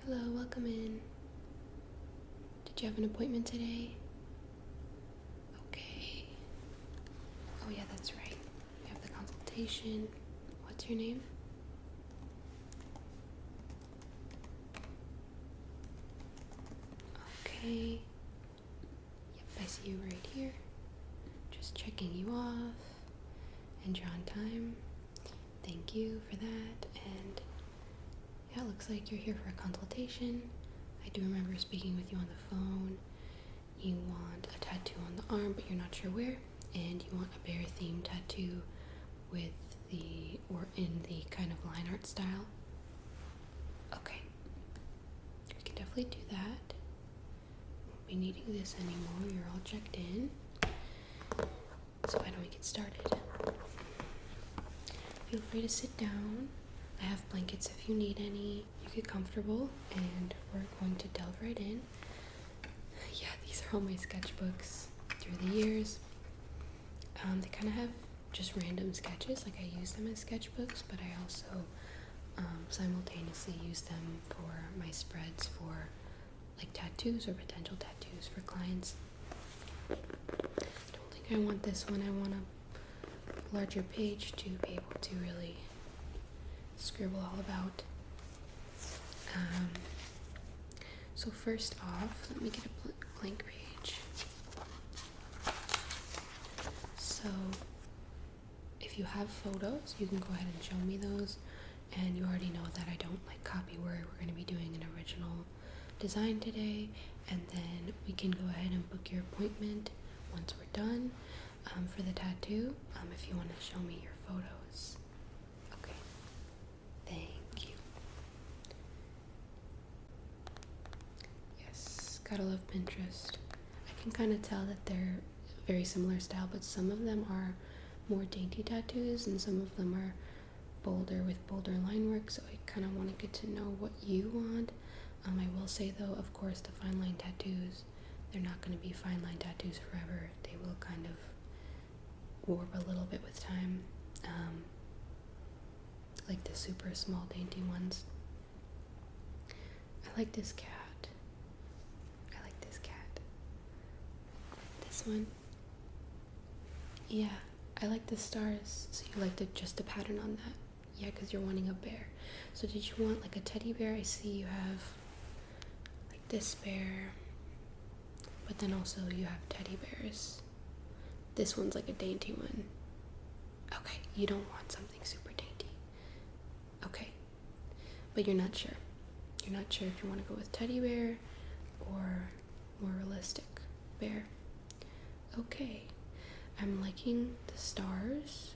Hello, welcome in. Did you have an appointment today? Okay. Oh yeah, that's right. You have the consultation. What's your name? Okay. Yep, I see you right here. Just checking you off. And you're on time. Thank you for that. And yeah, it looks like you're here for a consultation. I do remember speaking with you on the phone. You want a tattoo on the arm, but you're not sure where. And you want a bear themed tattoo with in the kind of line art style. Okay. We can definitely do that. Won't be needing this anymore. You're all checked in. So why don't we get started? Feel free to sit down. I have blankets if you need any. You get comfortable, and we're going to delve right in. Yeah, these are all my sketchbooks through the years. They kind of have just random sketches, like I use them as sketchbooks, but I also simultaneously use them for my spreads for like tattoos or potential tattoos for clients. I don't think I want this one. I want a larger page to be able to really scribble all about. So first off, let me get a blank page. So if you have photos, you can go ahead and show me those. And you already know that I don't like copy word. We're going to be doing an original design today, and then we can go ahead and book your appointment once we're done for the tattoo, if you want to show me your photos. Okay, thank you. Yes, gotta love Pinterest. I can kind of tell that they're very similar style, but some of them are more dainty tattoos and some of them are bolder with bolder line work, so I kind of want to get to know what you want. I will say though, of course, the fine line tattoos, they're not going to be fine line tattoos forever. They will kind of warp a little bit with time, like the super small dainty ones. I like this cat. This one. Yeah, I like the stars. So you like just the pattern on that? Yeah, because you're wanting a bear. So did you want like a teddy bear? I see you have like this bear, but then also you have teddy bears. This one's like a dainty one. Okay, you don't want something super dainty. Okay, but you're not sure. You're not sure if you want to go with teddy bear or more realistic bear. Okay, I'm liking the stars.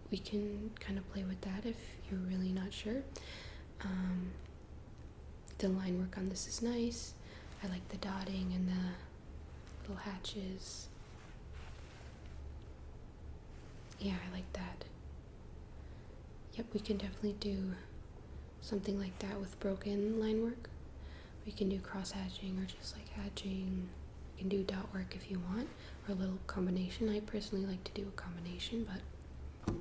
We can kind of play with that if you're really not sure. The line work on this is nice. I like the dotting and the little hatches. Yeah, I like that. Yep, we can definitely do something like that with broken line work. We can do cross hatching or just like hatching. You can do dot work if you want, or a little combination. I personally like to do a combination, but I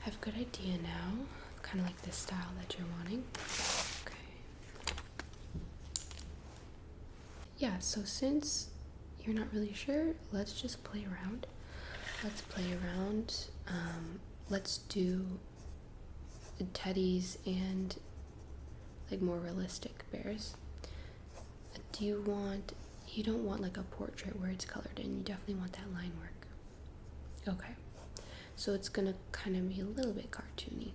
have a good idea now. Kind of like this style that you're wanting. Okay. Yeah, so since you're not really sure, let's just play around. Let's do teddies and like more realistic bears. You don't want like a portrait where it's colored in. You definitely want that line work. Okay. So it's gonna kind of be a little bit cartoony.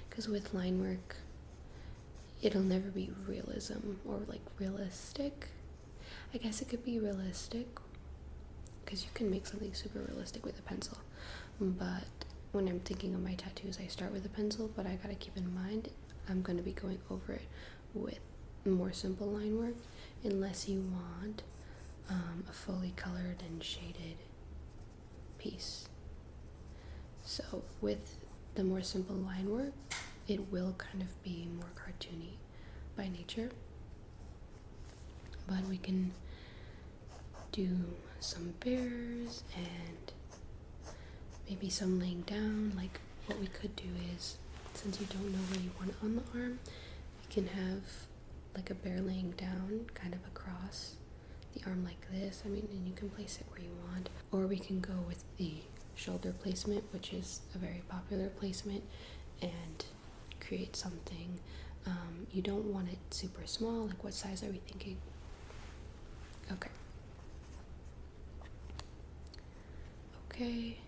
Because with line work, it'll never be realism or like realistic. I guess it could be realistic because you can make something super realistic with a pencil. But when I'm thinking of my tattoos, I start with a pencil, but I gotta keep in mind I'm gonna be going over it with more simple line work unless you want a fully colored and shaded piece. So with the more simple line work, it will kind of be more cartoony by nature, but we can do some bears and maybe some laying down. Like what we could do is since you don't know where you want it on the arm, you can have like a bear laying down kind of across the arm like this. I mean, and you can place it where you want, or we can go with the shoulder placement, which is a very popular placement, and create something. You don't want it super small. Like, what size are we thinking? Okay. Okay.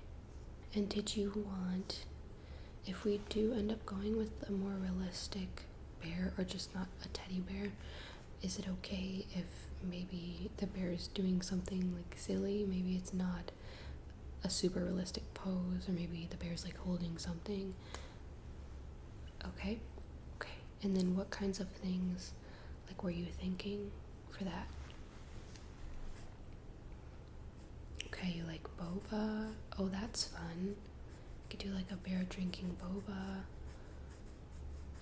And did you want, if we do end up going with a more realistic bear, or just not a teddy bear, is it okay if maybe the bear is doing something like silly? Maybe it's not a super realistic pose, or maybe the bear's like holding something. Okay. And then what kinds of things like were you thinking for that? Okay, you like boba. Oh, that's fun. You could do like a bear drinking boba.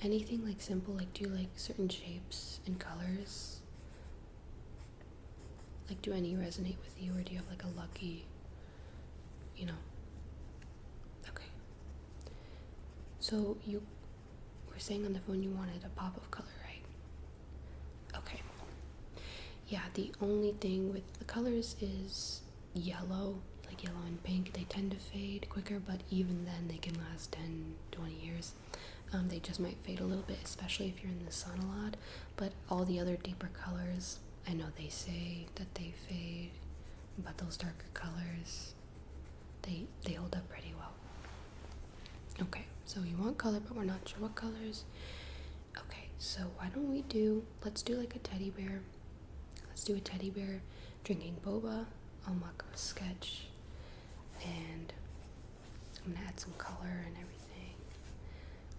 Anything like simple, like do you like certain shapes and colors? Like, do any resonate with you, or do you have like a lucky, Okay. So you were saying on the phone you wanted a pop of color, right? Okay. Yeah, the only thing with the colors is yellow, like yellow and pink. They tend to fade quicker, but even then they can last 10, 20 years. They just might fade a little bit, especially if you're in the sun a lot. But all the other deeper colors, I know they say that they fade, but those darker colors, they hold up pretty well. Okay, so you want color, but we're not sure what colors. Okay, so why don't let's do like a teddy bear. Let's do a teddy bear drinking boba. I'll mock up a sketch, and I'm gonna add some color and everything.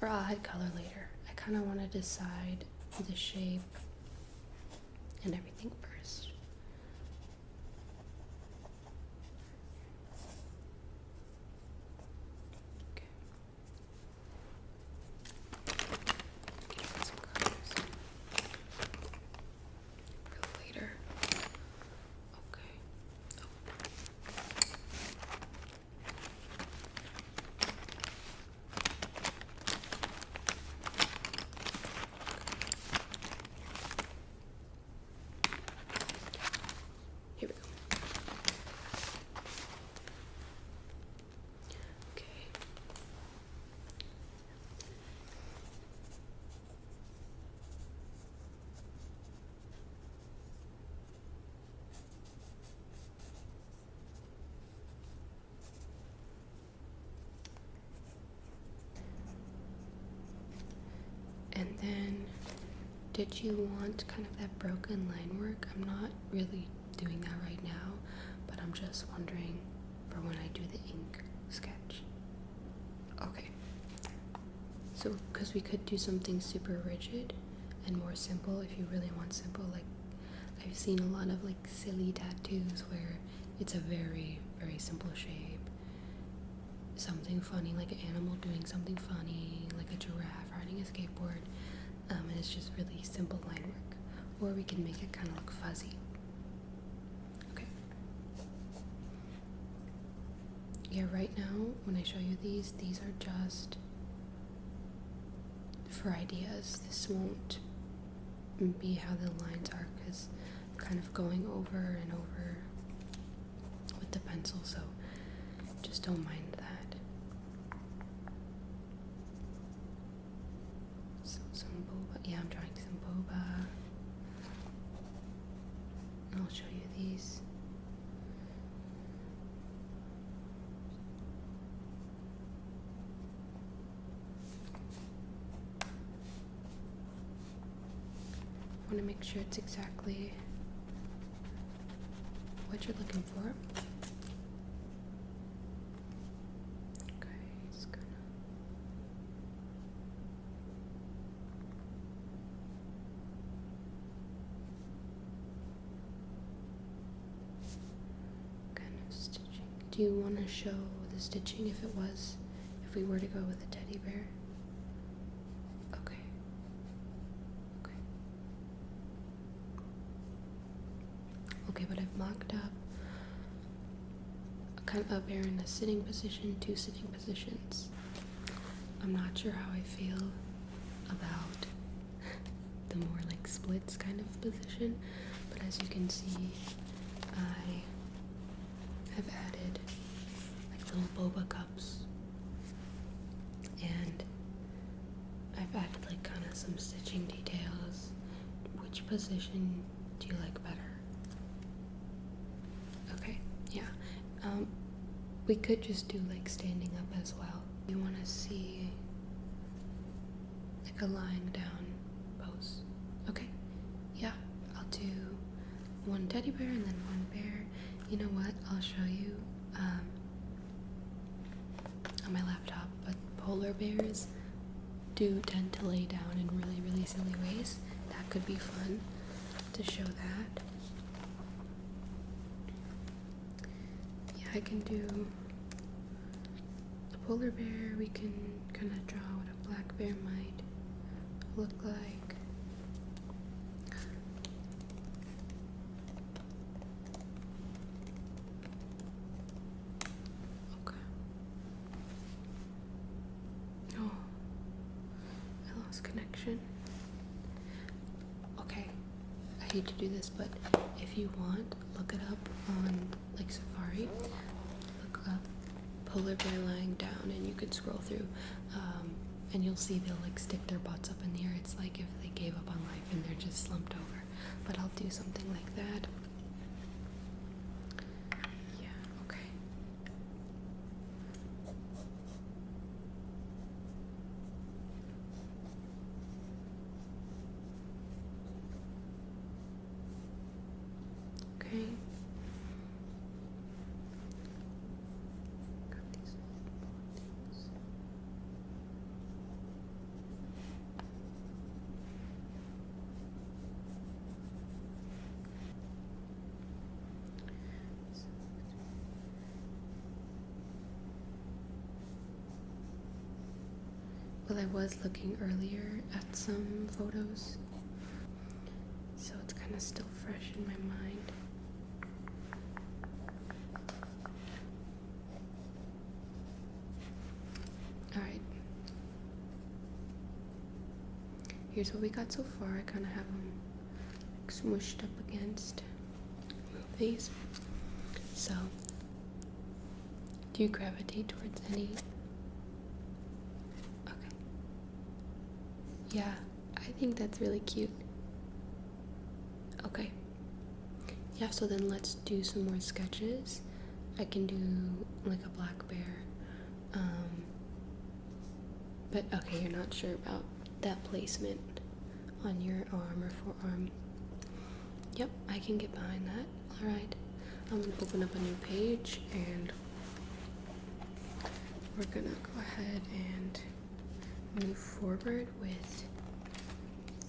Or I'll add color later. I kind of want to decide the shape and everything first. Okay. Add some colors for later. Okay. Here we go. Okay. And then, did you want kind of that broken line work? I'm not really doing that right now, but I'm just wondering for when I do the ink sketch. Okay. So, because we could do something super rigid and more simple if you really want simple. Like, I've seen a lot of like silly tattoos where it's a very, very simple shape. Something funny, like an animal doing something funny, like a giraffe riding a skateboard, and it's just really simple line work. Or we can make it kind of look fuzzy. Okay. Yeah, right now, when I show you these are just for ideas. This won't be how the lines are, because I'm kind of going over and over with the pencil, so just don't mind that. So some boba. Yeah, I'm drawing some boba. I'll show you these. I want to make sure it's exactly what you're looking for. Okay, it's gonna. Kind of stitching. Do you want to show the stitching if we were to go with a teddy bear? Okay. Okay, but I've mocked up a bear in a sitting position, 2 sitting positions. I'm not sure how I feel about the more like splits kind of position, but as you can see, I have added like little boba cups, and I've added like kind of some stitching details. Which position do you like better? Okay, yeah. We could just do like standing up as well. You want to see like a lying down pose. Okay, yeah. I'll do one teddy bear and then one bear. You know what? I'll show you on my laptop, but polar bears do tend to lay down in really, really silly ways. That could be fun to show that. Yeah, I can do a polar bear. We can kind of draw what a black bear might look like. Okay. Oh, I lost connection. Okay, I hate to do this, but if you want, look it up on like Safari. Look up polar bear lying down, and you could scroll through, and you'll see they'll like stick their butts up in the air. It's like if they gave up on life and they're just slumped over. But I'll do something like that. Yeah, okay. Okay. Got these things. Well, I was looking earlier at some photos, so it's kind of still fresh in my mind. Alright. Here's what we got so far. I kind of have them like smushed up against these. So, do you gravitate towards any? Okay. Yeah, I think that's really cute. Okay. Yeah, so then let's do some more sketches. I can do like a black bear. But okay, you're not sure about that placement on your arm or forearm. Yep, I can get behind that. Alright. I'm gonna open up a new page and we're gonna go ahead and move forward with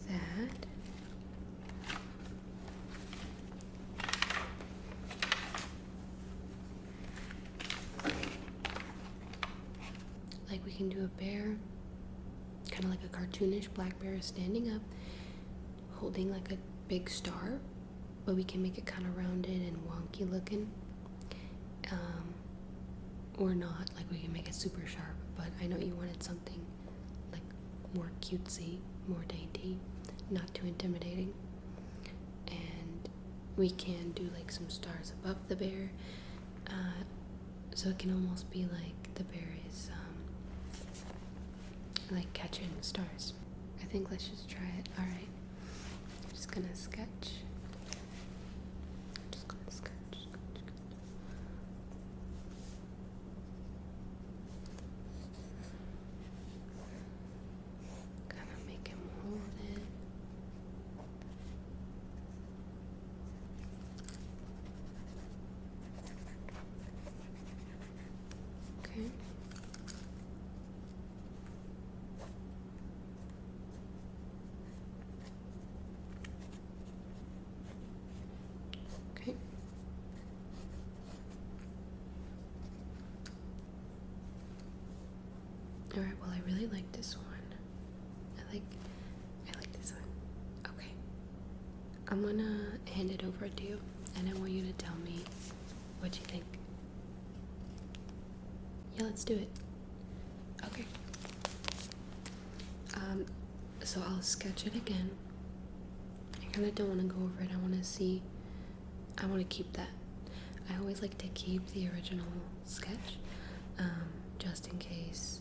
that. Like we can do a bear, kind of like a cartoonish black bear standing up, holding like a big star, but we can make it kind of rounded and wonky looking. Or not, like we can make it super sharp, but I know you wanted something like more cutesy, more dainty, not too intimidating. And we can do like some stars above the bear, so it can almost be like the bear is like catching stars. I think let's just try it. Alright, I'm just gonna sketch. Kind of make him hold it. Okay. Okay. Alright, well I really like this one. I like this one. Okay. I'm gonna hand it over to you and I want you to tell me what you think. Yeah, let's do it. Okay. So I'll sketch it again. I kind of don't want to go over it. I want to keep that. I always like to keep the original sketch, just in case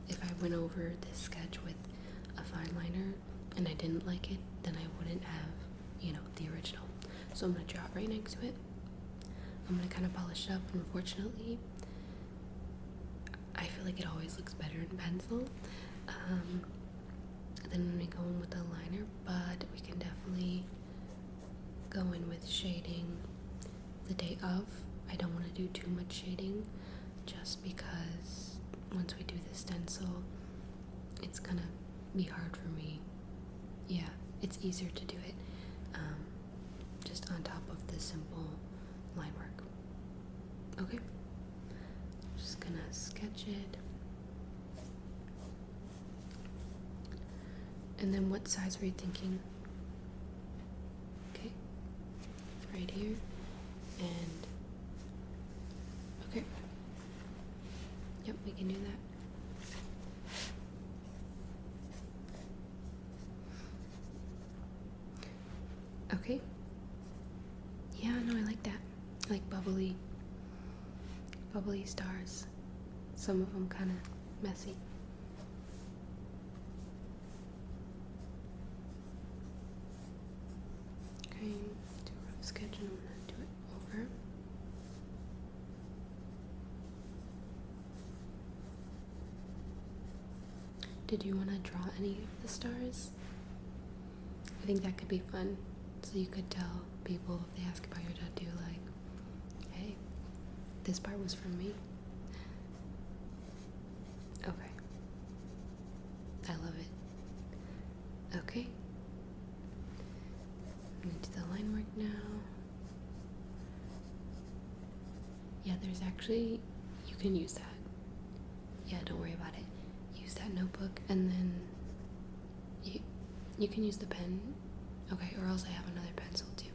if I went over this sketch with a fine liner and I didn't like it, then I wouldn't have, the original. So I'm going to draw it right next to it. I'm going to kind of polish it up. Unfortunately, I feel like it always looks better in pencil than when we go in with a liner, but we can definitely go in with shading the day of. I don't want to do too much shading just because once we do the stencil, it's gonna be hard for me. Yeah, it's easier to do it just on top of the simple line work. Okay, I'm just gonna sketch it. And then what size were you thinking? Okay, right here, and okay. Yep, we can do that. Okay. Yeah, no, I like that. I like bubbly stars. Some of them kind of messy. Okay, do a rough sketch and I'm gonna do it over. Did you want to draw any of the stars? I think that could be fun. So you could tell people if they ask about your tattoo, like, hey, this part was from me. Okay. I love it. Okay. I'm gonna do the line work now. Yeah, there's actually, you can use that. Yeah, don't worry about it. Use that notebook and then you can use the pen. Okay, or else I have another pencil too.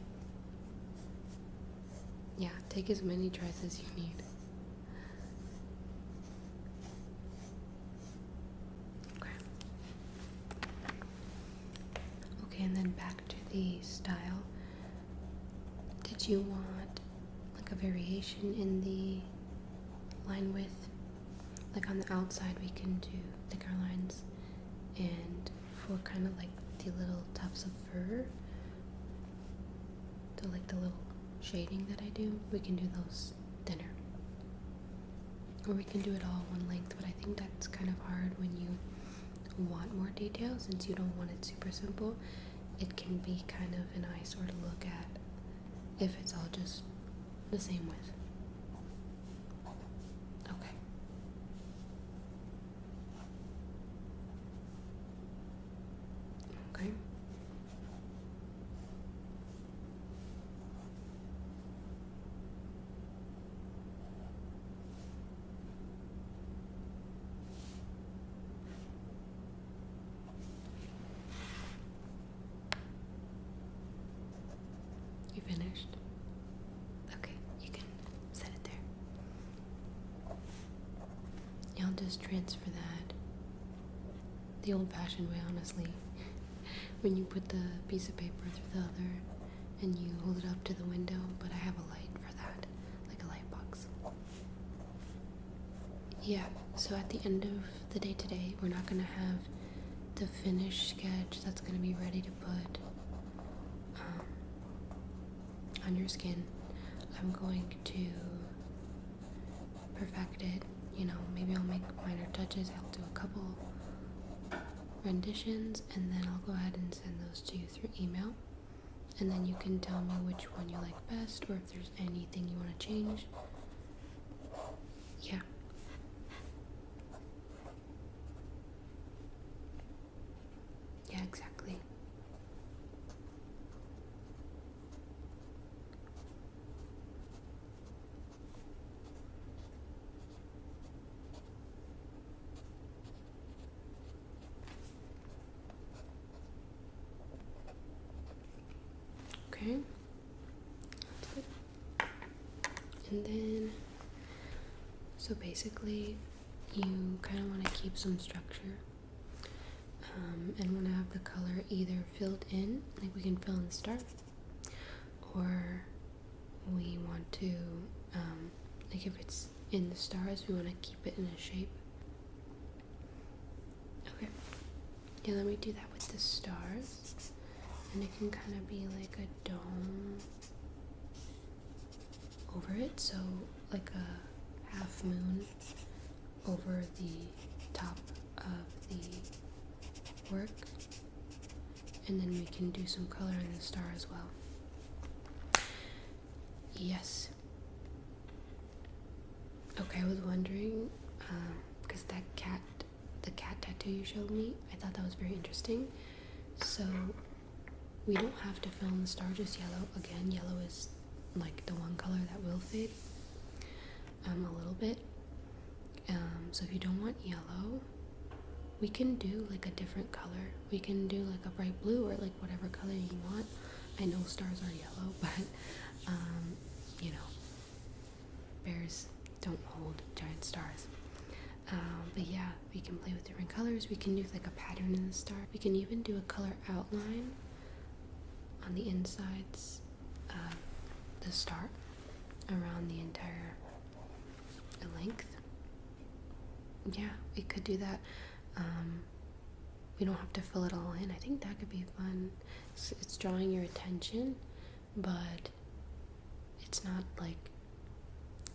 Yeah, take as many tries as you need. Okay. Okay, and then back to the style. Did you want like a variation in the line width? Like on the outside we can do thicker lines, and for kind of like the little tufts of fur, so like the little shading that I do, we can do those thinner. Or we can do it all one length, but I think that's kind of hard when you want more detail, since you don't want it super simple. It can be kind of an eyesore to look at if it's all just the same width. Okay. Okay. You finished? Okay, you can set it there. I'll just transfer that the old-fashioned way, honestly. When you put the piece of paper through the other and you hold it up to the window, but I have a light for that, like a light box. Yeah, so at the end of the day today, we're not going to have the finished sketch that's going to be ready to put on your skin. I'm going to perfect it, maybe I'll make minor touches. I'll do a couple renditions and then I'll go ahead and send those to you through email, and then you can tell me which one you like best or if there's anything you want to change. Yeah. Yeah, exactly. Okay. That's good. And then, so basically, you kind of want to keep some structure. and want to have the color either filled in, like we can fill in the star, or we want to, like if it's in the stars, we want to keep it in a shape. Okay, yeah, let me do that with the stars, and it can kind of be like a dome over it, so like a half moon over the top of the work, and then we can do some color in the star as well. Yes. Okay, I was wondering, because the cat tattoo you showed me, I thought that was very interesting. So we don't have to fill in the star, just yellow. Again, yellow is like the one color that will fade a little bit. So if you don't want yellow, we can do like a different color. We can do like a bright blue or like whatever color you want. I know stars are yellow, but you know, bears don't hold giant stars. But yeah, we can play with different colors. We can do like a pattern in the star. We can even do a color outline on the insides of the star around the entire length. Yeah, we could do that. We don't have to fill it all in. I think that could be fun. It's drawing your attention, but it's not like,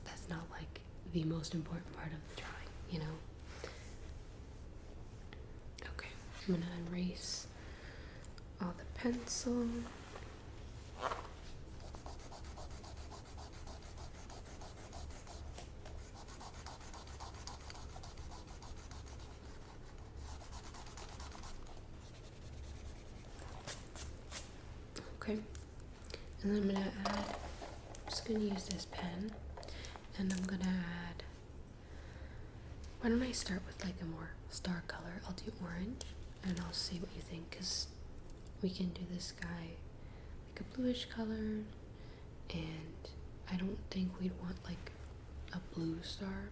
that's not like the most important part of the drawing, you know? Okay, I'm gonna erase all the pencil. Okay, and then I'm gonna add, I'm just gonna use this pen, and I'm gonna add, why don't I start with like a more star color? I'll do orange, and I'll see what you think, because we can do this guy like a bluish color, and I don't think we'd want like a blue star.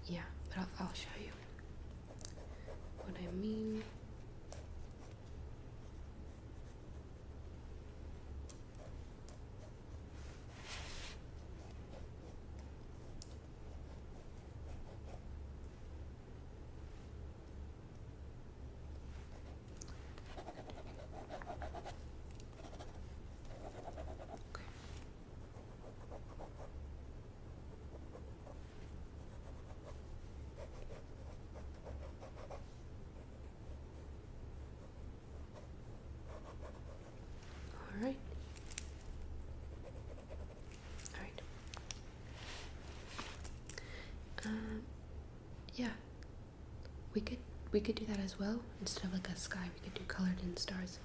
Yeah, but I'll show you what I mean. Alright. Alright. Yeah. We could do that as well. Instead of like a sky, we could do colored in stars.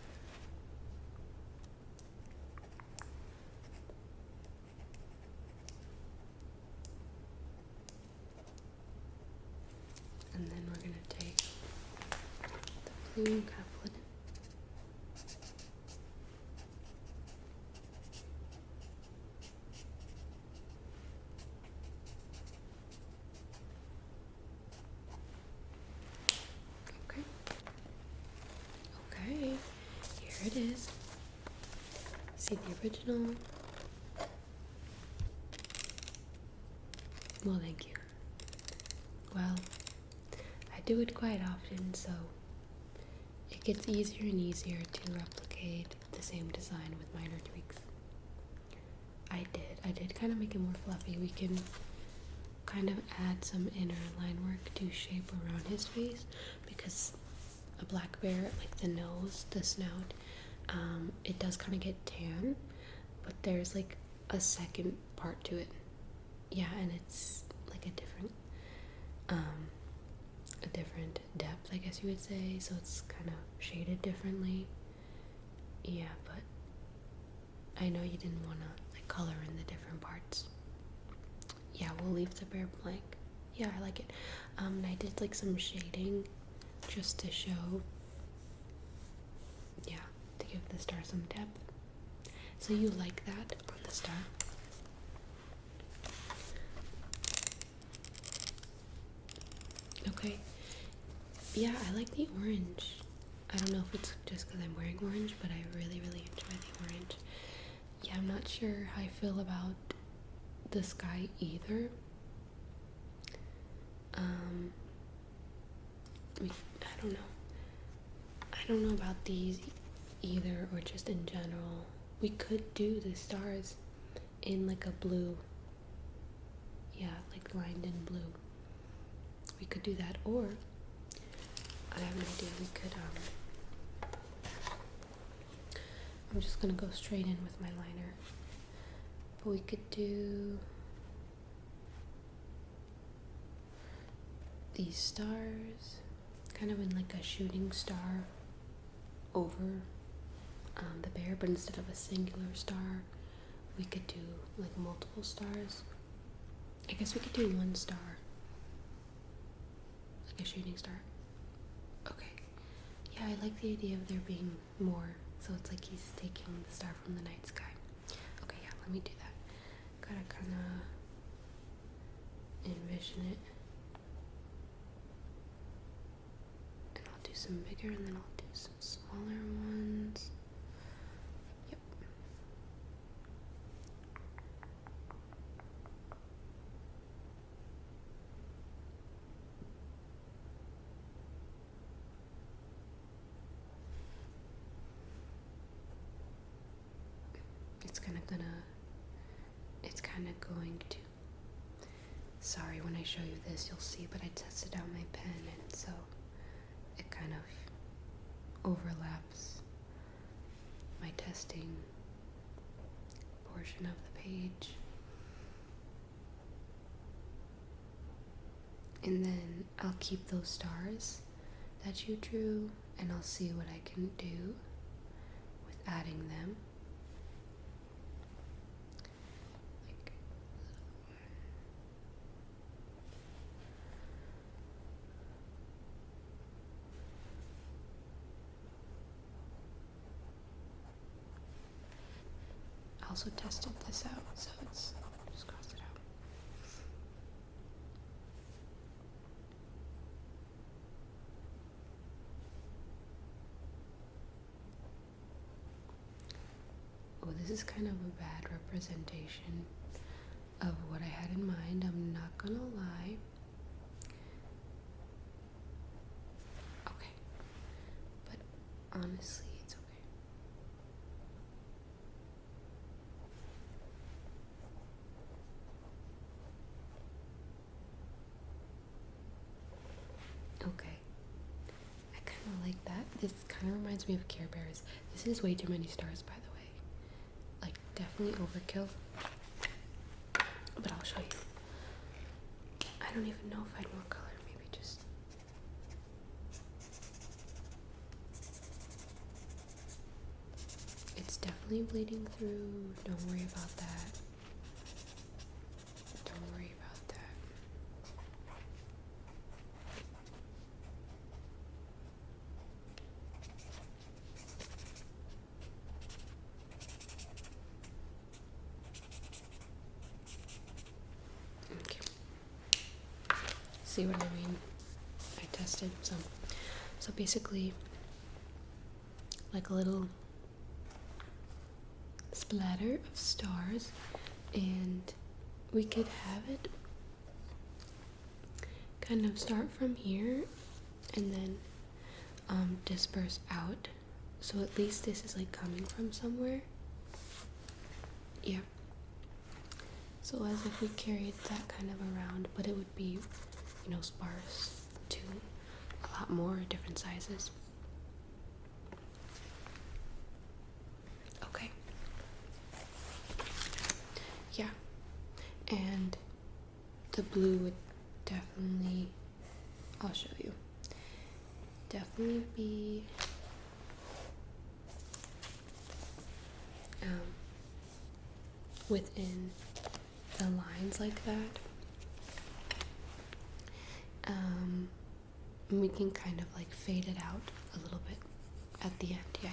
And then we're gonna take the blue, kind of flip it. Okay. Okay, here it is. See the original? Well, thank you. Well, I do it quite often, so it gets easier and easier to replicate the same design with minor tweaks. I did kind of make it more fluffy. We can kind of add some inner line work to shape around his face, because a black bear, like the nose, the snout, it does kind of get tan, but there's like a second part to it. Yeah, and it's like a different depth, I guess you would say, so it's kind of shaded differently. Yeah, but I know you didn't want to like color in the different parts. Yeah, we'll leave the bear blank. Yeah, I like it. And I did like some shading just to show, yeah, to give the star some depth. So you like that on the star? Okay. Yeah, I like the orange. I don't know if it's just because I'm wearing orange, but I really, really enjoy the orange. Yeah, I'm not sure how I feel about the sky either. I don't know. I don't know about these either, or just in general. We could do the stars in like a blue. Yeah, like lined in blue. We could do that, or I have an idea. We could I'm just gonna go straight in with my liner. But we could do these stars kind of in like a shooting star over the bear, but instead of a singular star, we could do like multiple stars. I guess we could do one star, like a shooting star. Okay. Yeah, I like the idea of there being more, so it's like he's taking the star from the night sky. Okay, yeah, let me do that. Gotta kind of envision it. And I'll do some bigger, and then I'll do some smaller ones. Yep. It's kind of going to, sorry, when I show you this you'll see, but I tested out my pen, and so it kind of overlaps my testing portion of the page. And then I'll keep those stars that you drew, and I'll see what I can do with adding them. I also tested this out, so it's just cross it out. Oh, this is kind of a bad representation of what I had in mind, I'm not gonna lie. Okay, but honestly, it's okay. Okay, I kind of like that. This kind of reminds me of Care Bears. This is way too many stars, by the way. Like, definitely overkill. But I'll show you. I don't even know if I'd want color. Maybe just... It's definitely bleeding through. Don't worry about that. Don't worry about that. Okay. See what I mean? I tested some. So basically, like a little splatter of stars, and we could have it kind of start from here and then disperse out, so at least this is like coming from somewhere. Yeah, so as if we carried that kind of around, but it would be, you know, sparse to a lot more different sizes. Okay. Yeah, and the blue would definitely, I'll show you, definitely be within the lines like that. We can kind of like fade it out a little bit at the end. Yeah.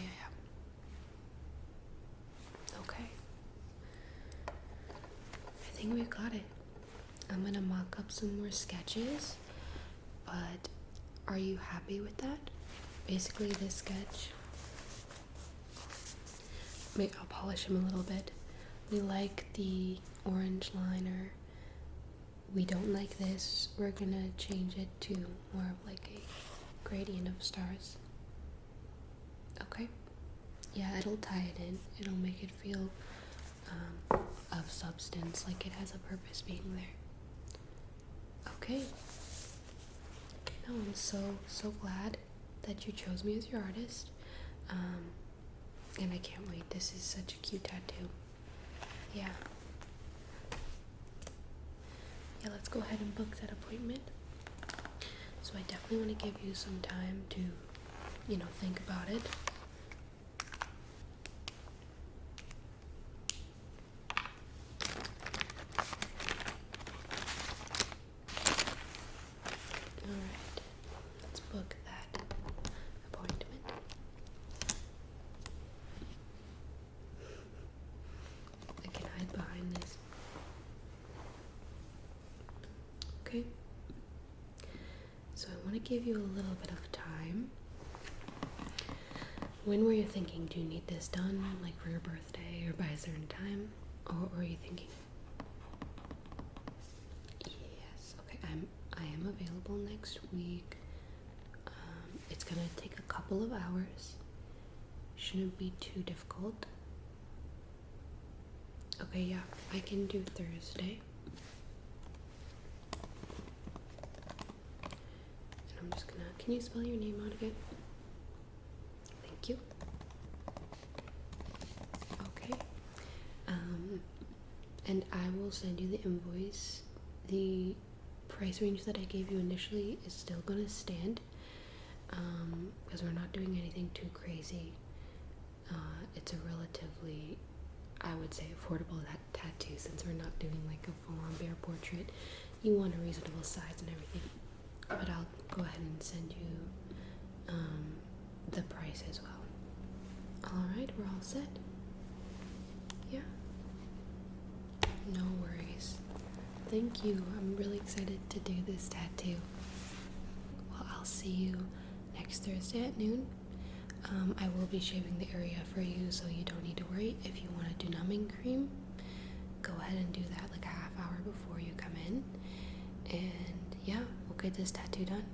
Okay, I think we've got it. I'm gonna mock up some more sketches, but Are you happy with that? Basically, this sketch, maybe I'll polish him a little bit. We like the orange liner. We don't like this. We're gonna change it to more of like a gradient of stars. Okay? Yeah, it'll tie it in. It'll make it feel of substance, like it has a purpose being there. Okay. No, I'm so glad that you chose me as your artist. And I can't wait. This is such a cute tattoo. Yeah. Yeah, let's go ahead and book that appointment. So I definitely want to give you some time to, think about it. Alright, let's book that appointment. I can hide behind this. Okay. So I want to give you a little bit of time. When were you thinking? Do you need this done, like for your birthday or by a certain time? Or are you thinking? Yes. Okay. I am available next week. It's gonna take a couple of hours. Shouldn't be too difficult. Okay. Yeah. I can do Thursday. I'm just gonna, can you spell your name out again? Thank you. Okay. And I will send you the invoice. The price range that I gave you initially is still gonna stand, because we're not doing anything too crazy. It's a relatively, I would say, affordable tattoo, since we're not doing like a full-on bear portrait. You want a reasonable size and everything. But I'll go ahead and send you the price as well. Alright, we're all set? Yeah? No worries. Thank you. I'm really excited to do this tattoo. Well, I'll see you next Thursday at noon. I will be shaving the area for you, so you don't need to worry. If you want to do numbing cream, go ahead and do that like a half hour before you come in. And yeah, we'll get this tattoo done.